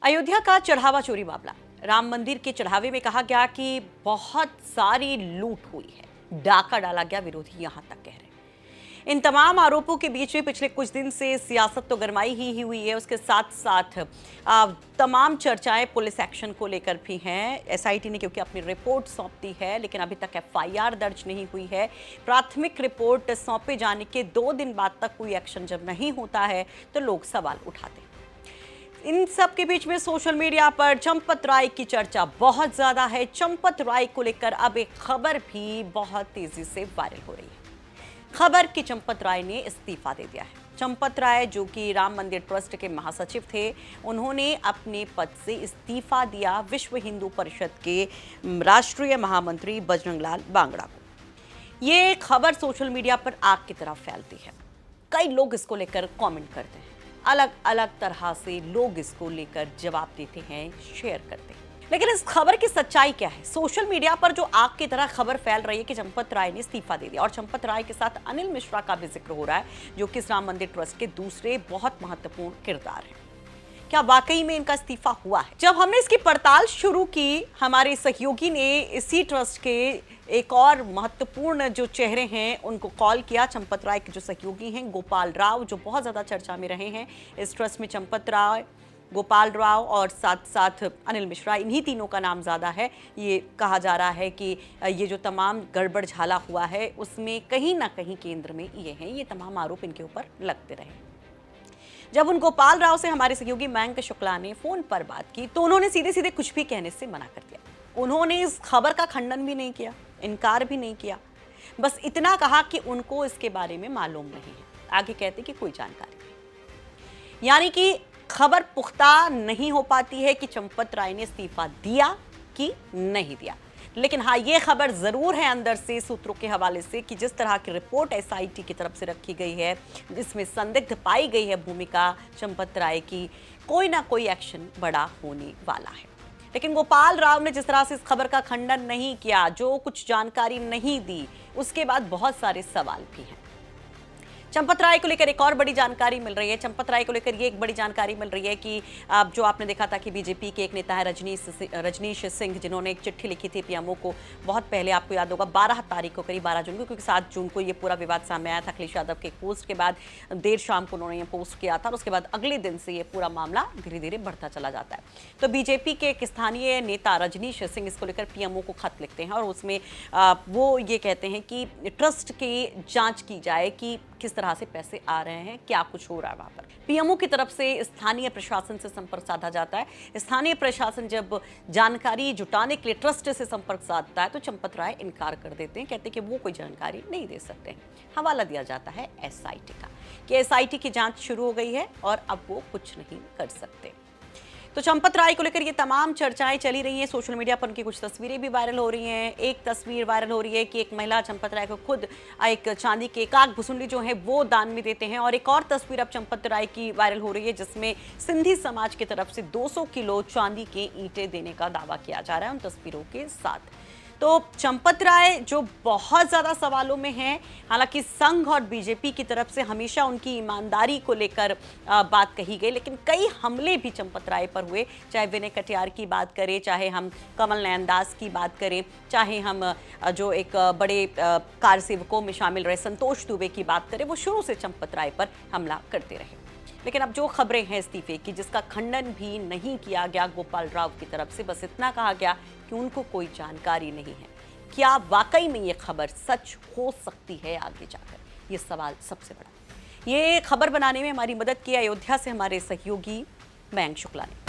अयोध्या का चढ़ावा चोरी मामला। राम मंदिर के चढ़ावे में कहा गया कि बहुत सारी लूट हुई है, डाका डाला गया, विरोधी यहां तक कह रहे हैं। इन तमाम आरोपों के बीच में पिछले कुछ दिन से सियासत तो गरमाई ही हुई है, उसके साथ साथ तमाम चर्चाएं पुलिस एक्शन को लेकर भी हैं। एसआईटी ने क्योंकि अपनी रिपोर्ट सौंप दी है, लेकिन अभी तक एफआईआर दर्ज नहीं हुई है। प्राथमिक रिपोर्ट सौंपे जाने के 2 दिन बाद तक कोई एक्शन जब नहीं होता है तो लोग सवाल उठाते हैं। इन सब के बीच में सोशल मीडिया पर चंपत राय की चर्चा बहुत ज्यादा है। चंपत राय को लेकर अब एक खबर भी बहुत तेजी से वायरल हो रही है। खबर कि चंपत राय ने इस्तीफा दे दिया है। चंपत राय जो कि राम मंदिर ट्रस्ट के महासचिव थे, उन्होंने अपने पद से इस्तीफा दिया विश्व हिंदू परिषद के राष्ट्रीय महामंत्री बजरंग लाल बांगड़ा को। ये खबर सोशल मीडिया पर आग की तरह फैलती है। कई लोग इसको लेकर कमेंट करते हैं, अलग अलग तरह से लोग इसको लेकर जवाब देते हैं, शेयर करते हैं। लेकिन इस खबर की सच्चाई क्या है? सोशल मीडिया पर जो आग की तरह खबर फैल रही है कि चंपत राय ने इस्तीफा दे दिया और चंपत राय के साथ अनिल मिश्रा का भी जिक्र हो रहा है, जो कि इस राम मंदिर ट्रस्ट के दूसरे बहुत महत्वपूर्ण किरदार हैं। क्या वाकई में इनका इस्तीफा हुआ है? जब हमने इसकी पड़ताल शुरू की, हमारे सहयोगी ने इसी ट्रस्ट के एक और महत्वपूर्ण जो चेहरे हैं उनको कॉल किया। चंपत राय के जो सहयोगी हैं गोपाल राव, जो बहुत ज्यादा चर्चा में रहे हैं इस ट्रस्ट में, चंपत राय, गोपाल राव और साथ साथ अनिल मिश्रा, इन्हीं तीनों का नाम ज्यादा है। ये कहा जा रहा है कि ये जो तमाम गड़बड़ झाला हुआ है उसमें कहीं ना कहीं केंद्र में ये हैं, ये तमाम आरोप इनके ऊपर लगते रहे। जब उन गोपाल राव से हमारे सहयोगी मयंक शुक्ला ने फोन पर बात की तो उन्होंने सीधे सीधे कुछ भी कहने से मना कर दिया। उन्होंने इस खबर का खंडन भी नहीं किया, इनकार भी नहीं किया, बस इतना कहा कि उनको इसके बारे में मालूम नहीं है। आगे कहते कि कोई जानकारी नहीं। यानी कि खबर पुख्ता नहीं हो पाती है कि चंपत राय ने इस्तीफा दिया कि नहीं दिया। लेकिन हाँ, ये खबर जरूर है अंदर से सूत्रों के हवाले से कि जिस तरह की रिपोर्ट एसआईटी की तरफ से रखी गई है, जिसमें संदिग्ध पाई गई है भूमिका चंपत राय की, कोई ना कोई एक्शन बड़ा होने वाला है। लेकिन गोपाल राव ने जिस तरह से इस खबर का खंडन नहीं किया, जो कुछ जानकारी नहीं दी, उसके बाद बहुत सारे सवाल भी हैं। चंपत राय को लेकर एक और बड़ी जानकारी मिल रही है। चंपत राय को लेकर ये एक बड़ी जानकारी मिल रही है कि जो आपने देखा था कि बीजेपी के एक नेता है रजनीश सिंह, जिन्होंने एक चिट्ठी लिखी थी पीएमओ को बहुत पहले, आपको याद होगा 12 तारीख को, करीब 12 जून को, क्योंकि 7 जून को ये पूरा विवाद सामने आया था अखिलेश यादव के एक पोस्ट के बाद। देर शाम को उन्होंने ये पोस्ट किया था और उसके बाद अगले दिन से ये पूरा मामला धीरे धीरे बढ़ता चला जाता है। तो बीजेपी के एक स्थानीय नेता रजनीश सिंह इसको लेकर पीएमओ को खत लिखते हैं और उसमें वो ये कहते हैं कि ट्रस्ट की जाँच की जाए कि किस तरह से पैसे आ रहे हैं, क्या कुछ हो रहा है वहां पर। पीएमओ की तरफ से स्थानीय प्रशासन से संपर्क साधा जाता है। स्थानीय प्रशासन जब जानकारी जुटाने के लिए ट्रस्ट से संपर्क साधता है तो चंपत राय इनकार कर देते हैं, कहते हैं कि वो कोई जानकारी नहीं दे सकते हैं। हवाला दिया जाता है एसआईटी का कि एसआईटी की जांच शुरू हो गई है और अब वो कुछ नहीं कर सकते। तो चंपत राय को लेकर ये तमाम चर्चाएं चली रही हैं। सोशल मीडिया पर उनकी कुछ तस्वीरें भी वायरल हो रही हैं। एक तस्वीर वायरल हो रही है कि एक महिला चंपत राय को खुद एक चांदी के एकाक भुसुंडी जो है वो दान में देते हैं, और एक और तस्वीर अब चंपत राय की वायरल हो रही है जिसमें सिंधी समाज की तरफ से 200 किलो चांदी के ईंटें देने का दावा किया जा रहा है उन तस्वीरों के साथ। तो चंपत राय जो बहुत ज्यादा सवालों में हैं, हालांकि संघ और बीजेपी की तरफ से हमेशा उनकी ईमानदारी को लेकर बात कही गई, लेकिन कई हमले भी चंपत राय पर हुए। चाहे विनय कटियार की बात करें, चाहे हम कमल नयन दास की बात करें, चाहे हम जो एक बड़े कार सेवकों में शामिल रहे संतोष दुबे की बात करें, वो शुरू से चंपत राय पर हमला करते रहे। लेकिन अब जो खबरें हैं इस्तीफे की, जिसका खंडन भी नहीं किया गया गोपाल राव की तरफ से, बस इतना कहा गया कि उनको कोई जानकारी नहीं है। क्या वाकई में ये खबर सच हो सकती है आगे जाकर? ये सवाल सबसे बड़ा। ये खबर बनाने में हमारी मदद की अयोध्या से हमारे सहयोगी मयंक शुक्ला ने।